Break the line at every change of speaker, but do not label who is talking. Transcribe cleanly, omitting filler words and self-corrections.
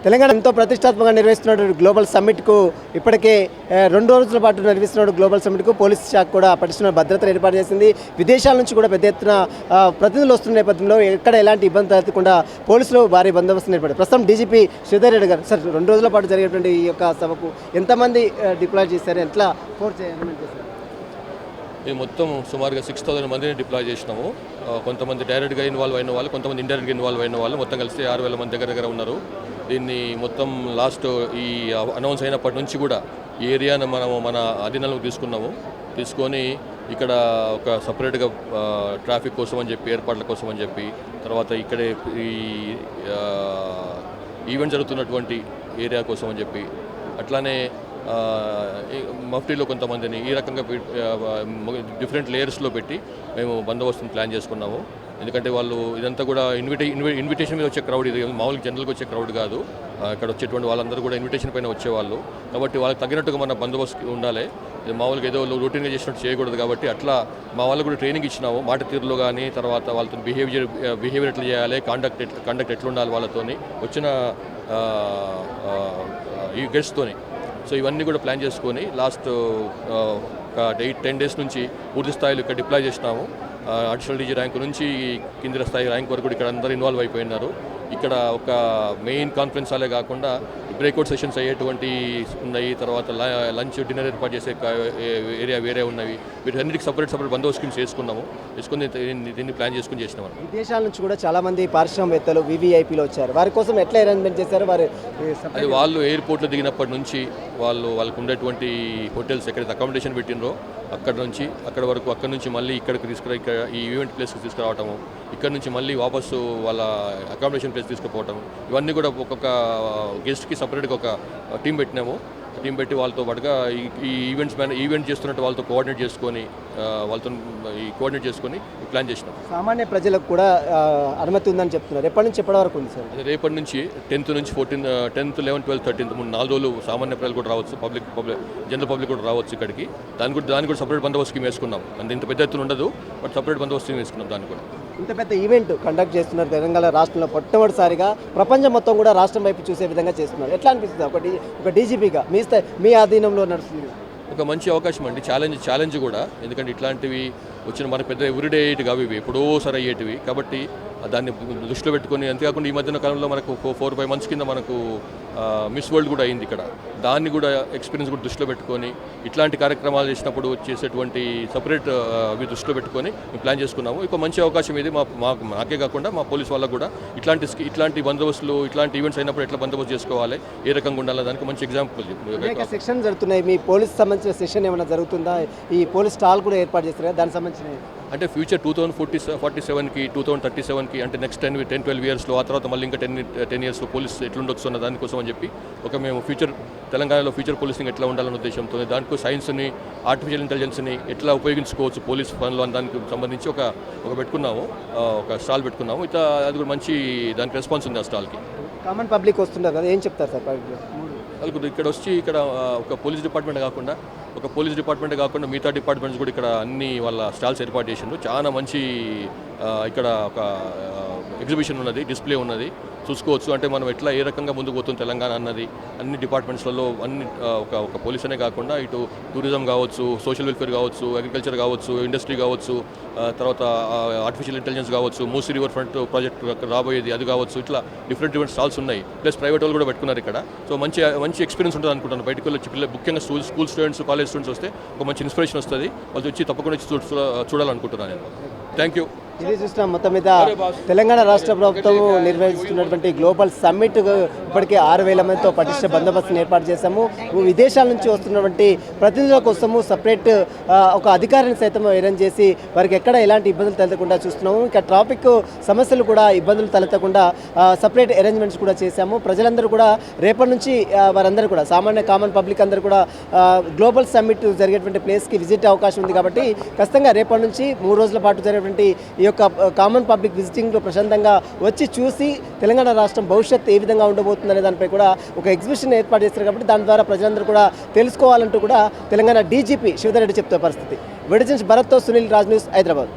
తెలంగాణ ఎంతో ప్రతిష్టాత్మకంగా నిర్వహిస్తున్న గ్లోబల్ సమ్మిట్కు ఇప్పటికే 2 రోజుల పాటు నిర్వహిస్తున్న గ్లోబల్ సమ్మిట్కు పోలీస్ శాఖ కూడా పటిష్టమైన భద్రతను ఏర్పాటు చేసింది. విదేశాల నుంచి కూడా పెద్ద ఎత్తున ప్రతినిధులు వస్తున్న నేపథ్యంలో ఎక్కడ ఎలాంటి ఇబ్బంది తలెత్తకుండా పోలీసులు భారీ బందోబస్తు ఏర్పడారు. ప్రస్తుతం డీజీపీ శ్రీధర్ రెడ్డి గారు సార్ 2 రోజుల పాటు జరిగేటువంటి ఈ యొక్క సభకు ఎంతమంది డిప్లాయ్ చేశారు, ఎట్లా ఫోర్స్ చేశారు?
మేము మొత్తం సుమారుగా 6,000 మందిని డిప్లాయ్ చేసినాము. కొంతమంది డైరెక్ట్గా ఇన్వాల్వ్ అయిన వాళ్ళు, కొంతమంది ఇండైరెక్ట్గా ఇన్వాల్వ్ అయిన వాళ్ళు, మొత్తం కలిసి 6,000 మంది దగ్గర ఉన్నారు. దీన్ని మొత్తం లాస్ట్ ఈ అనౌన్స్ అయినప్పటి నుంచి కూడా ఈ ఏరియాను మన అధీనంలోకి తీసుకొని ఇక్కడ ఒక సపరేట్గా ట్రాఫిక్ కోసం అని చెప్పి, ఏర్పాట్ల కోసం అని చెప్పి, తర్వాత ఇక్కడే ఈ ఈవెంట్ జరుగుతున్నటువంటి ఏరియా కోసం అని చెప్పి, అట్లానే మఫ్టీలో కొంతమందిని ఈ రకంగా డిఫరెంట్ లేయర్స్లో పెట్టి మేము బందోబస్తుని ప్లాన్ చేసుకున్నాము. ఎందుకంటే వాళ్ళు ఇదంతా కూడా ఇన్విటేషన్ మీద వచ్చే క్రౌడ్, ఇది మామూలుగా జనరల్గా వచ్చే క్రౌడ్ కాదు. ఇక్కడ వచ్చేటువంటి వాళ్ళందరూ కూడా ఇన్విటేషన్ పైన వచ్చేవాళ్ళు కాబట్టి వాళ్ళకి తగినట్టుగా మన బందోబస్తు ఉండాలి. మామూలుగా ఏదో రొటీన్గా చేసినట్టు చేయకూడదు కాబట్టి అట్లా మా వాళ్ళకు కూడా ట్రైనింగ్ ఇచ్చినాము. మాట తీరులో కానీ, తర్వాత వాళ్ళతో బిహేవియర్ ఎట్లా చేయాలి, కండక్ట్ ఎట్లా ఉండాలి వాళ్ళతోని, వచ్చిన ఈ గెస్ట్తోని. సో ఇవన్నీ కూడా ప్లాన్ చేసుకొని లాస్ట్ ఒక 8-10 డేస్ నుంచి పూర్తి స్థాయిలో ఇక్కడ డిప్లాయ్ చేసినాము. అడిషనల్ డీజీ ర్యాంక్ నుంచి కింది స్థాయి ర్యాంక్ వరకు ఇక్కడ అందరూ ఇన్వాల్వ్ అయిపోయినారు. ఇక్కడ ఒక మెయిన్ కాన్ఫరెన్స్ హాలే కాకుండా బ్రేక్అవుట్ సెషన్స్ అయ్యేటువంటి ఉన్నాయి. తర్వాత లంచ్ డిన్నర్ ఏర్పాటు చేసే ఏరియా వేరే ఉన్నవి. వీటన్నిటికి సపరేట్ బందోబస్తు స్కీమ్స్ వేసుకుని దీన్ని ప్లాన్ చేసుకుని చేసినాం.
విదేశాల నుంచి కూడా చాలా మంది పారిశ్రామికవేత్తలు వివిఐపీలో వచ్చారు. వారి కోసం ఎట్లా అరేంజ్మెంట్ చేశారు?
అది వాళ్ళు ఎయిర్పోర్ట్లో దిగినప్పటి నుంచి వాళ్ళకు ఉండేటువంటి హోటల్స్ ఎక్కడైతే అకామిడేషన్ పెట్టినరో అక్కడ వరకు, అక్కడ నుంచి మళ్ళీ ఇక్కడికి ఇక్కడ ఈ ఈవెంట్ ప్లేస్కి తీసుకురావటము, ఇక్కడ నుంచి మళ్ళీ వాపసు వాళ్ళ అకామిడేషన్ ప్లేస్ తీసుకుపోవటం, ఇవన్నీ కూడా ఒక్కొక్క గెస్ట్కి సపరేట్గా ఒక టీం పెట్టి వాళ్ళతో పాటుగా ఈ ఈవెంట్ చేస్తున్నట్టు వాళ్ళతో కోఆర్డినేట్ చేసుకొని ప్లాన్ చేసినాం.
సామాన్య ప్రజలకు కూడా అనుమతి ఉందని చెప్తున్నారు. ఎప్పటి నుంచి ఎప్పటి వరకు ఉంది సార్?
రేపటి నుంచి 10th నుంచి 10th, 11th, 12th, 13th 4 రోజులు సామాన్య ప్రజలు కూడా రావచ్చు, జనరల్ పబ్లిక్ కూడా రావచ్చు ఇక్కడికి. దానికి కూడా సపరేట్ బందోబస్తు స్కీమ్ వేసుకున్నాం. అంత ఇంత పెద్ద ఎత్తున ఉండదు, బట్ సపరేట్ బందోబస్తు స్కీమ్ వేసుకున్నాం. దాన్ని కూడా
ఇంత పెద్ద ఈవెంట్ కండక్ట్ చేస్తున్నారు తెలంగాణ రాష్ట్రంలో. మొట్టమొదటిసారిగా ప్రపంచం మొత్తం కూడా రాష్ట్రం వైపు చూసే విధంగా చేస్తున్నారు. ఎట్లా అనిపిస్తుంది ఒక డీజీపీగా మీ ఆధీనంలో నడుస్తుంది?
ఒక మంచి అవకాశం అండి, ఛాలెంజ్ కూడా. ఎందుకంటే ఇట్లాంటివి వచ్చిన మన పెద్ద ఎవ్రీడే కావు, ఇవి ఎప్పుడో సరి అయ్యేటివి కాబట్టి దాన్ని దృష్టిలో పెట్టుకొని, అంతేకాకుండా ఈ మధ్యన కాలంలో మనకు 4-5 months కింద మనకు మిస్ వరల్డ్ కూడా అయింది ఇక్కడ. దాన్ని కూడా ఎక్స్పీరియన్స్ కూడా దృష్టిలో పెట్టుకొని ఇట్లాంటి కార్యక్రమాలు చేసినప్పుడు చేసేటువంటి సపరేట్ అవి దృష్టిలో పెట్టుకొని మేము ప్లాన్ చేసుకున్నాము. ఒక మంచి అవకాశం ఇది మాకే కాకుండా మా పోలీస్ వాళ్ళకు కూడా. ఇట్లాంటి బందోబస్తులు, ఇట్లాంటి ఈవెంట్స్ అయినప్పుడు ఎట్లా బందోబస్తు చేసుకోవాలి, ఏ రకంగా ఉండాలి, దానికి మంచి ఎగ్జాంపుల్.
సెక్షన్ జరుగుతున్నాయి, మీ పోలీస్ సంబంధించిన సెషన్ ఏమైనా జరుగుతుందా? ఈ పోలీస్ స్టాల్ కూడా ఏర్పాటు చేస్తారు, దానికి సంబంధించిన
అంటే ఫ్యూచర్ 2047కి 2037కి అంటే నెక్స్ట్ 10-12 yearsలో, ఆ తర్వాత మళ్ళీ ఇంకా 10 yearsలో పోలీస్ ఎట్లుండొచ్చు అన్న దానికోసం అని చెప్పి మేము తెలంగాణలో ఫ్యూచర్ పోలీసింగ్ ఎట్లా ఉండాలన్న ఉద్దేశంతో దానికి సైన్స్ని, ఆర్టిఫిషియల్ ఇంటెలిజెన్స్ని ఎట్లా ఉపయోగించుకోవచ్చు పోలీస్ పనులు అన్న దానికి సంబంధించి ఒక స్టాల్ పెట్టుకున్నాము. అది కూడా మంచి దానికి రెస్పాన్స్ ఉంది. ఆ స్టాల్కి
కామన్ పబ్లిక్ వస్తుంటారు కదా, ఏం చెప్తారు సార్?
వాళ్ళకు ఇక్కడ ఒక పోలీస్ డిపార్ట్మెంట్ కాకుండా మిగతా డిపార్ట్మెంట్స్ కూడా ఇక్కడ అన్ని వాళ్ళ స్టాల్స్ ఏర్పాటు చేసిండ్రు. చాలా మంచి ఇక్కడ ఒక ఎగ్జిబిషన్ ఉన్నది, డిస్ప్లే ఉన్నది, చూసుకోవచ్చు. అంటే మనం ఎట్లా ఏ రకంగా ముందుకు పోతుంది తెలంగాణ అన్నది అన్ని డిపార్ట్మెంట్స్లలో ఒక పోలీస్ అనే కాకుండా ఇటు టూరిజం కావచ్చు, సోషల్ వెల్ఫేర్ కావచ్చు, అగ్రికల్చర్ కావచ్చు, ఇండస్ట్రీ కావచ్చు, తర్వాత ఆర్టిఫిషియల్ ఇంటెలిజెన్స్ కావచ్చు, మూసీ రివర్ ఫ్రంట్ ప్రాజెక్ట్ రాబోయేది అది కావచ్చు, ఇట్లా డిఫరెంట్ స్టాల్స్ ఉన్నాయి. ప్లస్ ప్రైవేట్ వాళ్ళు కూడా పెట్టుకున్నారు ఇక్కడ. సో మంచి ఎక్స్పీరియన్స్ ఉంటుంది అనుకుంటాను. బయటకు వచ్చి ముఖ్యంగా స్కూల్ స్టూడెంట్స్, కాలేజ్ స్టూడెంట్స్ వస్తే ఒక మంచి ఇన్స్పిరేషన్ వస్తుంది. వాళ్ళు వచ్చి తప్పకుండా చూడాలనుకుంటున్నాను నేను. Thank you.
ఇది చూసిన మొత్తం మీద తెలంగాణ రాష్ట్ర ప్రభుత్వం నిర్వహిస్తున్నటువంటి గ్లోబల్ సమ్మిట్ ఇప్పటికే 6,000 మందితో పటిష్ట బందోబస్తును ఏర్పాటు చేశాము. విదేశాల నుంచి వస్తున్నటువంటి ప్రతినిధుల కోసము సపరేట్ ఒక అధికారిని సైతం అరేంజ్ చేసి వారికి ఎక్కడ ఎలాంటి ఇబ్బందులు తలెత్తకుండా చూస్తున్నాము. ఇక ట్రాఫిక్ సమస్యలు కూడా ఇబ్బందులు తలెత్తకుండా సపరేట్ అరేంజ్మెంట్స్ కూడా చేశాము. ప్రజలందరూ కూడా రేపటి నుంచి వారందరూ కూడా కామన్ పబ్లిక్ అందరూ కూడా గ్లోబల్ సమ్మిట్ జరిగేటువంటి ప్లేస్కి విజిట్ అవకాశం ఉంది కాబట్టి ఖచ్చితంగా రేపటి నుంచి 3 రోజుల పాటు జరిగేటువంటి ఈ యొక్క కామన్ పబ్లిక్ విజిటింగ్లో ప్రశాంతంగా వచ్చి చూసి తెలంగాణ రాష్ట్రం భవిష్యత్తు ఏ విధంగా ఉండబోతుందనే దానిపై కూడా ఒక ఎగ్జిబిషన్ ఏర్పాటు చేస్తారు కాబట్టి దాని ద్వారా ప్రజలందరూ కూడా తెలుసుకోవాలంటూ కూడా తెలంగాణ డీజీపీ శ్రీధర్ రెడ్డి చెప్తున్న పరిస్థితి. విడిజిన్స్ భరత్తో సునీల్, రాజ్ న్యూస్, హైదరాబాద్.